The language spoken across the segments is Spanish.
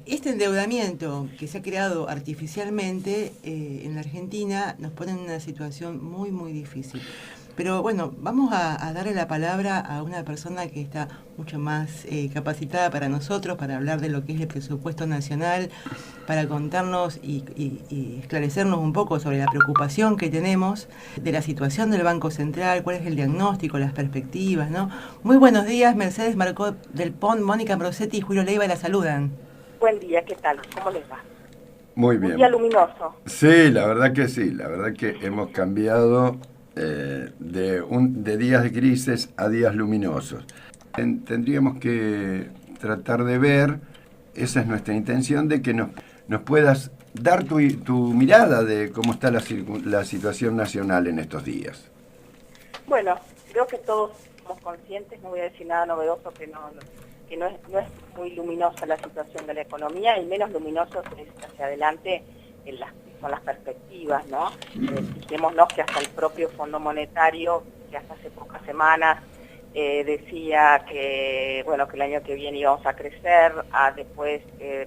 Este endeudamiento que se ha creado artificialmente en la Argentina nos pone en una situación muy, muy difícil. Pero bueno, vamos a darle la palabra a una persona que está mucho más capacitada para nosotros, para hablar de lo que es el presupuesto nacional, para contarnos y esclarecernos un poco sobre la preocupación que tenemos de la situación del Banco Central, cuál es el diagnóstico, las perspectivas, ¿no? Muy buenos días, Mercedes Marcó del Pont, Mónica Ambrosetti y Julio Leiva la saludan. Buen día, ¿qué tal? ¿Cómo les va? Muy Un día bien. luminoso. Sí, la verdad que sí, la verdad que hemos cambiado de días de crisis a días luminosos. Tendríamos que tratar de ver, esa es nuestra intención, de que nos puedas dar tu mirada de cómo está la situación nacional en estos días. Bueno, creo que todos somos conscientes, no voy a decir nada novedoso que no es muy luminosa la situación de la economía, y menos luminoso es hacia adelante son las perspectivas, ¿no? Fijémonos que hasta el propio Fondo Monetario, que hasta hace pocas semanas decía que, bueno, que el año que viene íbamos a crecer, después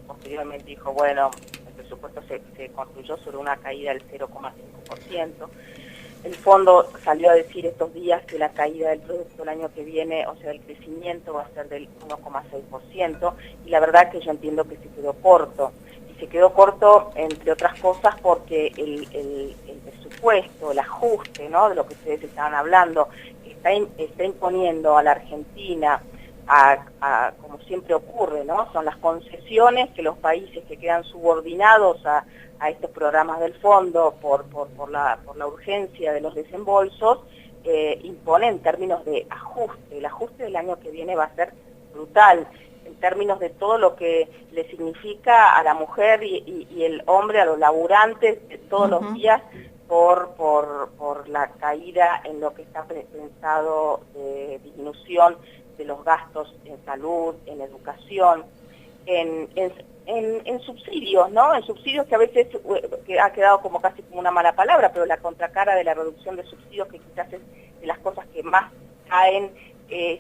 posteriormente dijo, bueno, el presupuesto se construyó sobre una caída del 0,5%. El fondo salió a decir estos días que la caída del producto el año que viene, o sea, el crecimiento va a ser del 1,6%, y la verdad que yo entiendo que se quedó corto. Y se quedó corto, entre otras cosas, porque el presupuesto, el ajuste, ¿no?, de lo que ustedes estaban hablando, está imponiendo a la Argentina, como siempre ocurre, ¿no? Son las concesiones que los países que quedan subordinados a estos programas del fondo por la urgencia de los desembolsos, impone en términos de ajuste. El ajuste del año que viene va a ser brutal, en términos de todo lo que le significa a la mujer y el hombre, a los laburantes, de todos los días, por la caída en lo que está pensado de disminución de los gastos en salud, en educación, en subsidios, ¿no? En subsidios que a veces que ha quedado como casi como una mala palabra, pero la contracara de la reducción de subsidios, que quizás es de las cosas que más caen, es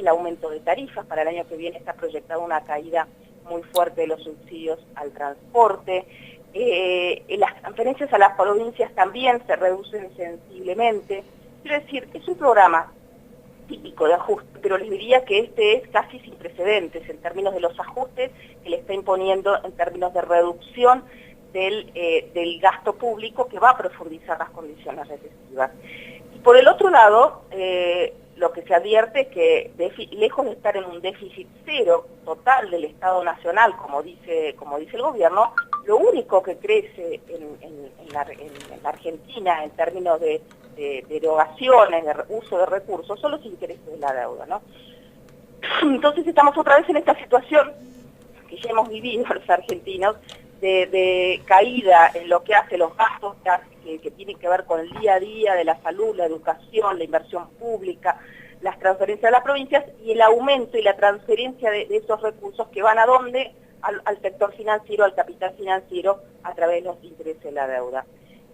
el aumento de tarifas. Para el año que viene está proyectada una caída muy fuerte de los subsidios al transporte. Las transferencias a las provincias también se reducen sensiblemente. Quiero decir, es un programa típico de ajuste, pero les diría que este es casi sin precedentes en términos de los ajustes que le está imponiendo en términos de reducción del gasto público, que va a profundizar las condiciones recesivas. Y por el otro lado, lo que se advierte es que lejos de estar en un déficit cero total del Estado Nacional, como dice el gobierno, lo único que crece en la Argentina en términos de erogaciones, de uso de recursos, son los intereses de la deuda, ¿no? Entonces estamos otra vez en esta situación que ya hemos vivido los argentinos, de caída en lo que hace los gastos que tienen que ver con el día a día de la salud, la educación, la inversión pública, las transferencias a las provincias, y el aumento y la transferencia de esos recursos que van a dónde, al sector financiero, al capital financiero, a través de los intereses de la deuda.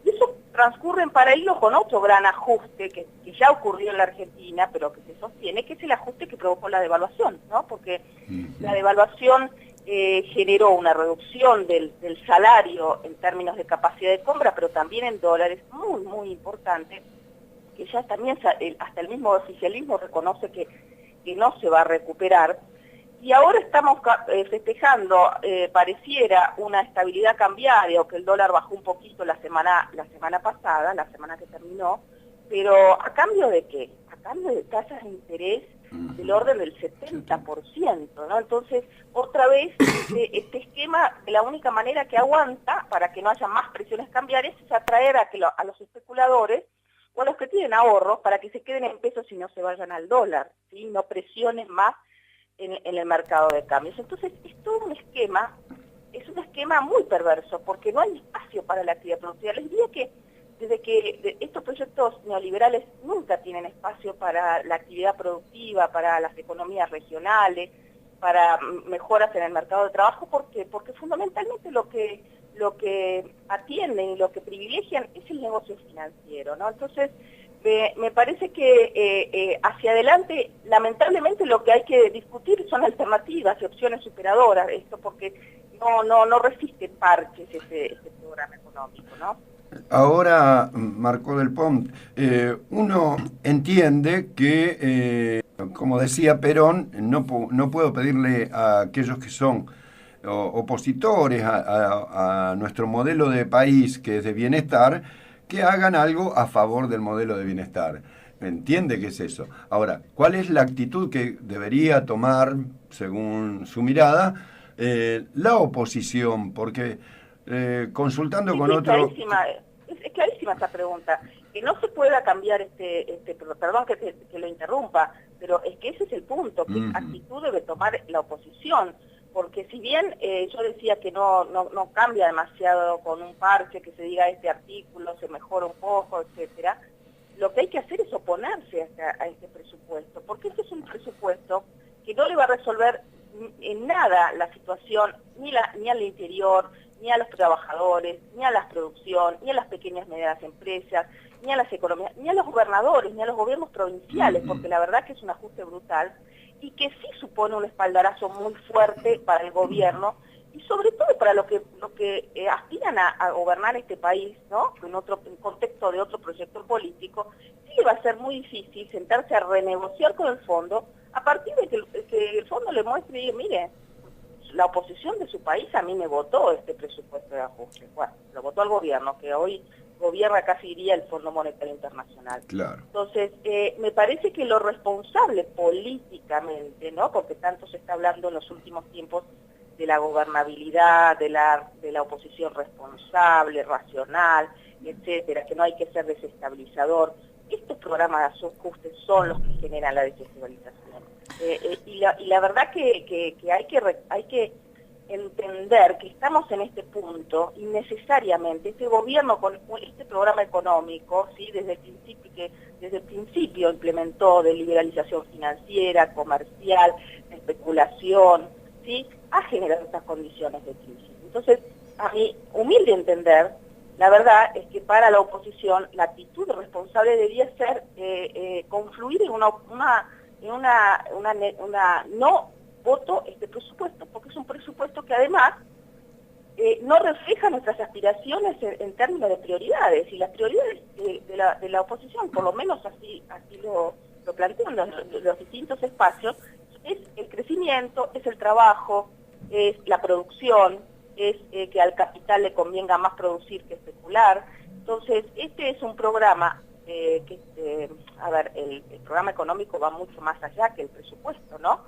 Y eso transcurre en paralelo con otro gran ajuste que ya ocurrió en la Argentina, pero que se sostiene, que es el ajuste que provocó la devaluación, ¿no? Porque la devaluación generó una reducción del salario en términos de capacidad de compra, pero también en dólares, muy, muy importante, que ya también hasta el mismo oficialismo reconoce que no se va a recuperar. Y ahora estamos festejando, pareciera, una estabilidad cambiaria, o que el dólar bajó un poquito la semana pasada, la semana que terminó, pero ¿a cambio de qué? A cambio de tasas de interés del orden del 70%, ¿no? Entonces, otra vez, este esquema, de la única manera que aguanta para que no haya más presiones cambiarias es atraer a los especuladores o a los que tienen ahorros para que se queden en pesos y no se vayan al dólar, ¿sí? No presionen más en el mercado de cambios. Entonces, es todo un esquema, es un esquema muy perverso, porque no hay espacio para la actividad productiva. Les diría que desde que estos proyectos neoliberales nunca tienen espacio para la actividad productiva, para las economías regionales, para mejoras en el mercado de trabajo, porque fundamentalmente lo que atienden y lo que privilegian es el negocio financiero, ¿no? Entonces, Me parece que hacia adelante, lamentablemente, lo que hay que discutir son alternativas y opciones superadoras, esto porque no resiste parches este programa económico, ¿no? Ahora, Marco del Pont, uno entiende que, como decía Perón, no puedo pedirle a aquellos que son opositores a nuestro modelo de país, que es de bienestar, que hagan algo a favor del modelo de bienestar. Entiende que es eso. Ahora, ¿cuál es la actitud que debería tomar, según su mirada, la oposición? Porque consultando Sí, con sí, otro... es clarísima esta pregunta. Que no se pueda cambiar perdón que lo interrumpa, pero es que ese es el punto, qué actitud debe tomar la oposición. Porque si bien yo decía que no cambia demasiado con un parche, que se diga este artículo, se mejora un poco, etcétera, lo que hay que hacer es oponerse a este presupuesto, porque este es un presupuesto que no le va a resolver en nada la situación, ni al interior, ni a los trabajadores, ni a la producción, ni a las pequeñas y medianas empresas, ni a las economías, ni a los gobernadores, ni a los gobiernos provinciales, porque la verdad que es un ajuste brutal, y que sí supone un espaldarazo muy fuerte para el gobierno, y sobre todo para lo que aspiran a gobernar este país, ¿no? En contexto de otro proyecto político, sí le va a ser muy difícil sentarse a renegociar con el fondo, a partir de que el fondo le muestre y diga, mire, la oposición de su país a mí me votó este presupuesto de ajuste. Bueno, lo votó el gobierno, que hoy gobierna casi diría el Fondo Monetario Internacional. Claro. Entonces, me parece que lo responsable políticamente, ¿no? Porque tanto se está hablando en los últimos tiempos de la gobernabilidad, de la oposición responsable, racional, etcétera, que no hay que ser desestabilizador. Estos programas de ajuste son los que generan la desestabilización. Y la verdad que hay que entender que estamos en este punto y necesariamente este gobierno con este programa económico, ¿sí? desde el principio implementó de liberalización financiera, comercial, especulación, ¿sí? Ha generado estas condiciones de crisis. Entonces, a mi humilde entender, la verdad es que para la oposición la actitud responsable debía ser confluir en una no voto este presupuesto, porque es un presupuesto que además no refleja nuestras aspiraciones en términos de prioridades, y las prioridades de la oposición, por lo menos así lo plantean los distintos espacios, es el crecimiento, es el trabajo, es la producción, es que al capital le convenga más producir que especular. Entonces, este es un programa el programa económico va mucho más allá que el presupuesto, ¿no?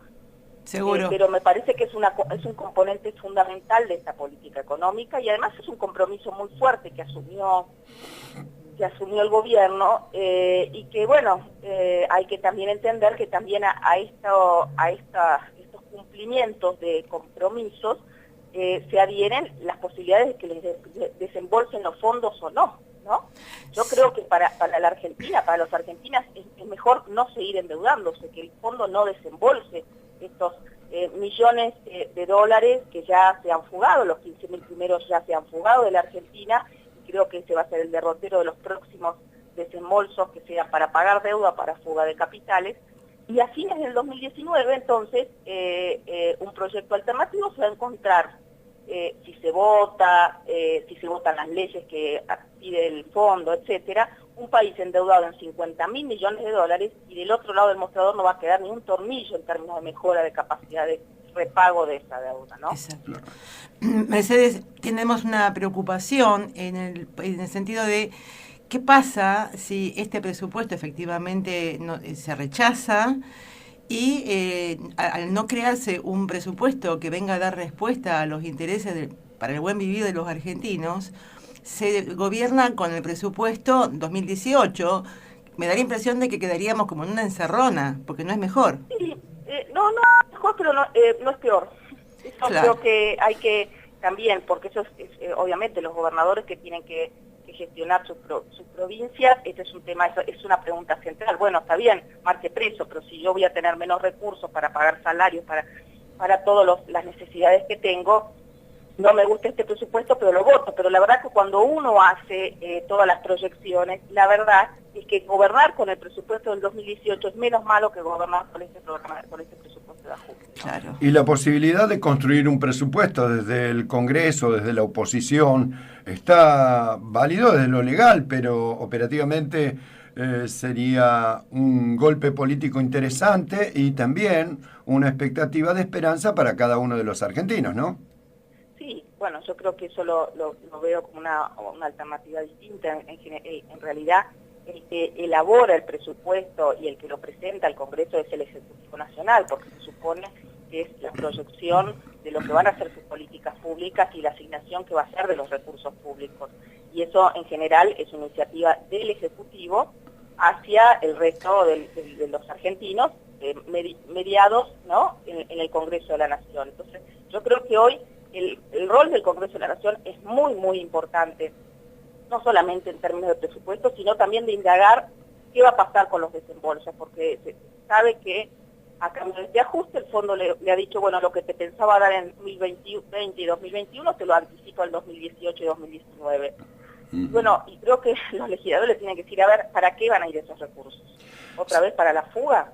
Seguro. Pero me parece que es un componente fundamental de esta política económica, y además es un compromiso muy fuerte que asumió el gobierno, y que bueno, hay que también entender que también a estos cumplimientos de compromisos se adhieren las posibilidades de que les desembolsen los fondos o no. Yo creo que para la Argentina, para los argentinos, es mejor no seguir endeudándose, que el fondo no desembolse estos millones de dólares que ya se han fugado, los 15.000 primeros ya se han fugado de la Argentina, y creo que ese va a ser el derrotero de los próximos desembolsos que sean para pagar deuda, para fuga de capitales. Y a fines del 2019, entonces, un proyecto alternativo se va a encontrar, si se votan las leyes que pide el fondo, etcétera, un país endeudado en 50.000 millones de dólares, y del otro lado del mostrador no va a quedar ni un tornillo en términos de mejora de capacidad de repago de esa deuda, ¿no? Exacto. Mercedes, tenemos una preocupación en el sentido de qué pasa si este presupuesto efectivamente se rechaza, y al no crearse un presupuesto que venga a dar respuesta a los intereses para el buen vivir de los argentinos, se gobierna con el presupuesto 2018. Me da la impresión de que quedaríamos como en una encerrona, porque no es mejor. Sí, no es mejor, pero no es peor. Eso Claro. Creo que hay que también, porque eso es obviamente los gobernadores que tienen que gestionar sus provincias. Este es un tema, es una pregunta central. Bueno, está bien, marche preso, pero si yo voy a tener menos recursos para pagar salarios, para todas las necesidades que tengo, no me gusta este presupuesto, pero lo voto. Pero la verdad que cuando uno hace todas las proyecciones, la verdad es que gobernar con el presupuesto del 2018 es menos malo que gobernar con este programa, con este presupuesto de ajuste, ¿no? Claro. Y la posibilidad de construir un presupuesto desde el Congreso, desde la oposición, está válido desde lo legal, pero operativamente sería un golpe político interesante y también una expectativa de esperanza para cada uno de los argentinos, ¿no? Sí, bueno, yo creo que eso lo veo como una alternativa distinta. En realidad, el que elabora el presupuesto y el que lo presenta al Congreso es el Ejecutivo Nacional, porque se supone que es la proyección de lo que van a ser sus políticas públicas y la asignación que va a ser de los recursos públicos. Y eso, en general, es una iniciativa del Ejecutivo hacia el resto de los argentinos, mediados, ¿no?, en el Congreso de la Nación. Entonces, yo creo que hoy el rol del Congreso de la Nación es muy, muy importante, no solamente en términos de presupuesto, sino también de indagar qué va a pasar con los desembolsos, porque se sabe que a cambio de este ajuste el fondo le ha dicho, bueno, lo que te pensaba dar en 2020 y 2021 te lo anticipo al 2018 y 2019. Bueno, y creo que los legisladores tienen que decir, a ver, ¿para qué van a ir esos recursos? ¿Otra vez para la fuga?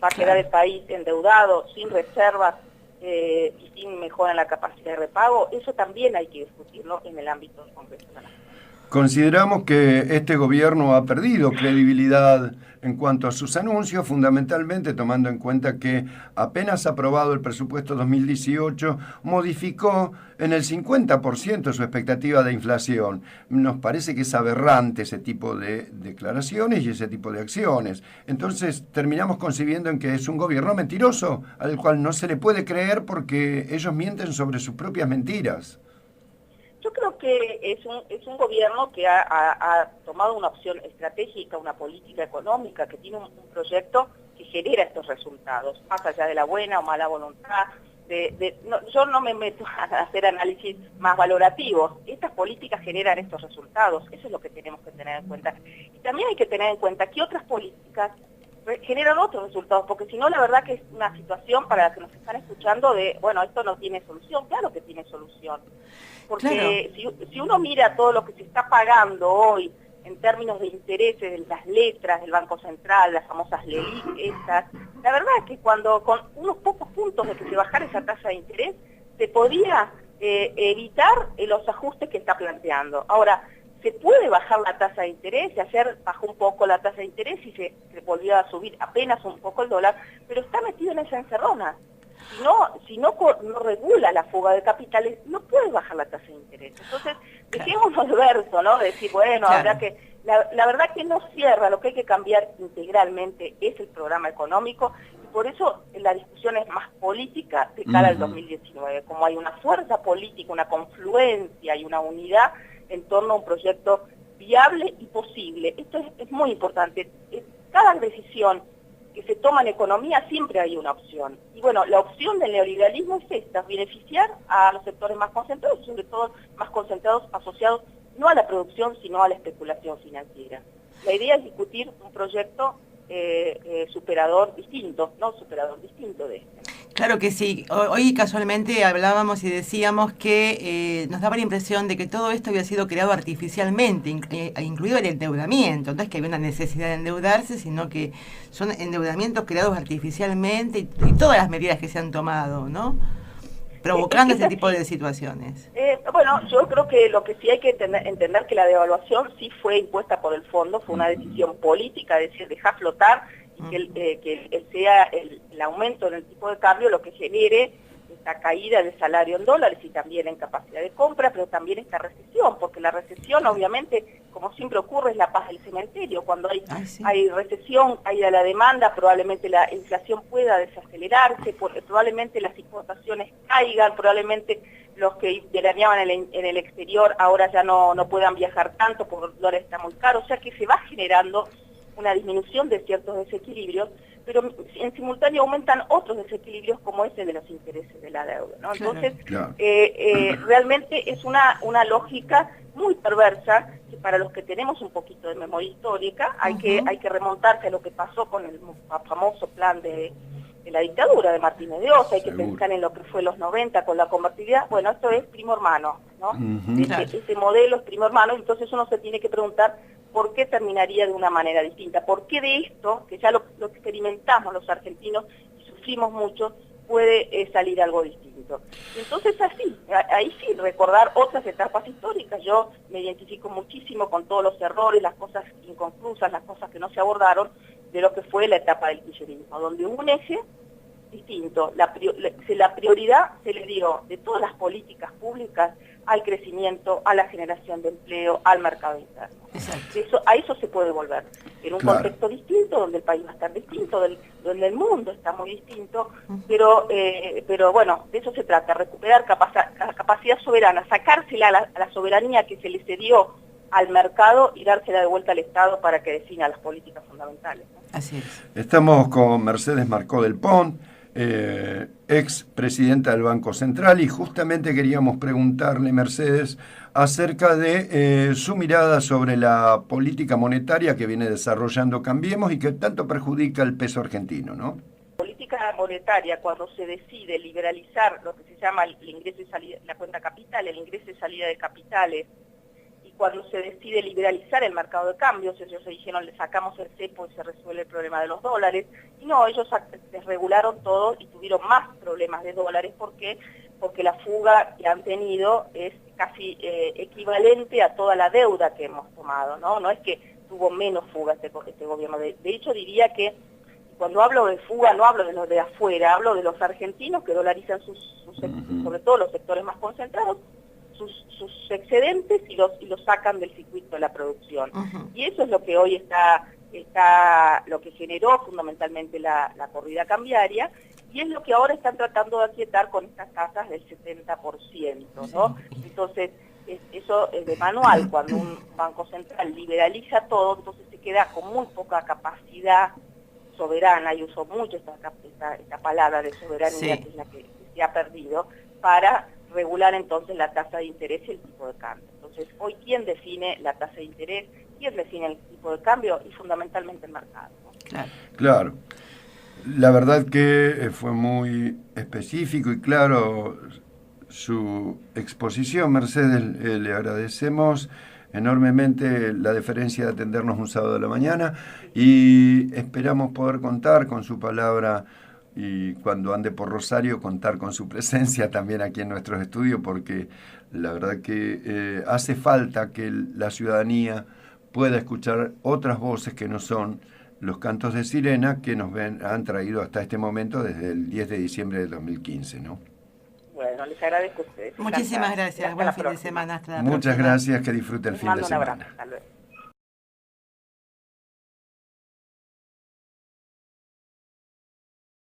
¿Va a quedar el país endeudado, sin reservas y sin mejora en la capacidad de repago? Eso también hay que discutirlo en el ámbito del Congreso de la Nación. Consideramos que este gobierno ha perdido credibilidad en cuanto a sus anuncios, fundamentalmente tomando en cuenta que apenas aprobado el presupuesto 2018, modificó en el 50% su expectativa de inflación. Nos parece que es aberrante ese tipo de declaraciones y ese tipo de acciones. Entonces terminamos concibiendo en que es un gobierno mentiroso, al cual no se le puede creer porque ellos mienten sobre sus propias mentiras. Yo creo que es un gobierno que ha tomado una opción estratégica, una política económica, que tiene un proyecto que genera estos resultados, más allá de la buena o mala voluntad. Yo no me meto a hacer análisis más valorativos. Estas políticas generan estos resultados, eso es lo que tenemos que tener en cuenta. Y también hay que tener en cuenta que otras políticas generan otros resultados, porque si no, la verdad que es una situación para la que nos están escuchando de, bueno, esto no tiene solución. Claro que tiene solución, porque claro, si uno mira todo lo que se está pagando hoy en términos de intereses de las letras del Banco Central, las famosas LELIC estas, la verdad es que cuando con unos pocos puntos de que se bajara esa tasa de interés, se podía evitar los ajustes que está planteando. Ahora, se puede bajar la tasa de interés, y ayer bajó un poco la tasa de interés y se volvió a subir apenas un poco el dólar, pero está metido en esa encerrona. Si no regula la fuga de capitales, no puede bajar la tasa de interés. Entonces, dejémonos de verso, ¿no? De decir, bueno, habrá que... La verdad que no cierra, lo que hay que cambiar integralmente es el programa económico, y por eso la discusión es más política de cara al 2019, como hay una fuerza política, una confluencia y una unidad en torno a un proyecto viable y posible. Esto es muy importante. Cada decisión que se toma en economía siempre hay una opción. Y bueno, la opción del neoliberalismo es esta, beneficiar a los sectores más concentrados, sobre todo más concentrados asociados no a la producción, sino a la especulación financiera. La idea es discutir un proyecto superador distinto, no superador distinto de este. Claro que sí. Hoy casualmente hablábamos y decíamos que nos daba la impresión de que todo esto había sido creado artificialmente, incluido el endeudamiento. No es que había una necesidad de endeudarse, sino que son endeudamientos creados artificialmente y todas las medidas que se han tomado, ¿no? Provocando este tipo de situaciones. Bueno, yo creo que lo que sí hay que entender que la devaluación sí fue impuesta por el fondo, fue una decisión política, es decir, dejar flotar y que sea el aumento en el tipo de cambio lo que genere esta caída del salario en dólares y también en capacidad de compra, pero también esta recesión, porque la recesión obviamente, como siempre ocurre, es la paz del cementerio. Cuando hay recesión, caída de la demanda, probablemente la inflación pueda desacelerarse, probablemente las importaciones caigan, probablemente los que veraneaban en el exterior ahora ya no puedan viajar tanto porque el dólar está muy caro, o sea que se va generando una disminución de ciertos desequilibrios, pero en simultáneo aumentan otros desequilibrios como ese de los intereses de la deuda, ¿no? Entonces, realmente es una lógica muy perversa que para los que tenemos un poquito de memoria histórica hay que remontarse a lo que pasó con el famoso plan de la dictadura de Martínez de Osa, hay que Seguro. pensar en lo que fue los 90 con la convertibilidad. Bueno, esto es primo hermano, ¿no? Claro. Ese modelo es primo hermano, entonces uno se tiene que preguntar por qué terminaría de una manera distinta, por qué de esto, que ya lo experimentamos los argentinos y sufrimos mucho, puede salir algo distinto. Entonces así, ahí sí, recordar otras etapas históricas. Yo me identifico muchísimo con todos los errores, las cosas inconclusas, las cosas que no se abordaron de lo que fue la etapa del kirchnerismo, donde hubo un eje distinto. La prioridad se le dio de todas las políticas públicas al crecimiento, a la generación de empleo, al mercado interno. A eso se puede volver. En un contexto distinto, donde el país va a estar distinto, donde el mundo está muy distinto, pero bueno, de eso se trata, recuperar capacidad soberana, sacársela a la soberanía que se le cedió al mercado y dársela de vuelta al Estado para que defina las políticas fundamentales, ¿no? Así es. Estamos con Mercedes Marcó del Pont, ex presidenta del Banco Central, y justamente queríamos preguntarle, Mercedes, acerca de su mirada sobre la política monetaria que viene desarrollando Cambiemos y que tanto perjudica al peso argentino, ¿no? Política monetaria, cuando se decide liberalizar lo que se llama el ingreso y salida, la cuenta capital, el ingreso y salida de capitales, y cuando se decide liberalizar el mercado de cambios, ellos se dijeron, le sacamos el cepo y se resuelve el problema de los dólares, y no, ellos desregularon todo y tuvieron más problemas de dólares. ¿Por qué? Porque la fuga que han tenido es casi equivalente a toda la deuda que hemos tomado, ¿no? No es que tuvo menos fuga este gobierno. De hecho, diría que cuando hablo de fuga no hablo de los de afuera, hablo de los argentinos que dolarizan sobre todo los sectores más concentrados, sus excedentes y los sacan del circuito de la producción. Y eso es lo que hoy está lo que generó fundamentalmente la corrida cambiaria, y es lo que ahora están tratando de aquietar con estas tasas del 70%, ¿no? Entonces, eso es de manual. Cuando un banco central liberaliza todo, entonces se queda con muy poca capacidad soberana, y uso mucho esta palabra de soberanía, que es la que se ha perdido, para regular entonces la tasa de interés y el tipo de cambio. Entonces, hoy, ¿quién define la tasa de interés? ¿Quién define el tipo de cambio? Y fundamentalmente el mercado, ¿no? Claro. La verdad que fue muy específico y claro su exposición, Mercedes. Le agradecemos enormemente la deferencia de atendernos un sábado de la mañana y esperamos poder contar con su palabra, y cuando ande por Rosario contar con su presencia también aquí en nuestros estudios, porque la verdad que hace falta que la ciudadanía pueda escuchar otras voces que no son los cantos de sirena que nos han traído hasta este momento desde el 10 de diciembre del 2015, ¿no? Bueno, les agradezco a ustedes. Muchísimas gracias. Buen fin de semana. Hasta la Muchas próxima. gracias, que disfrute el fin de semana. Un abrazo. Hasta luego.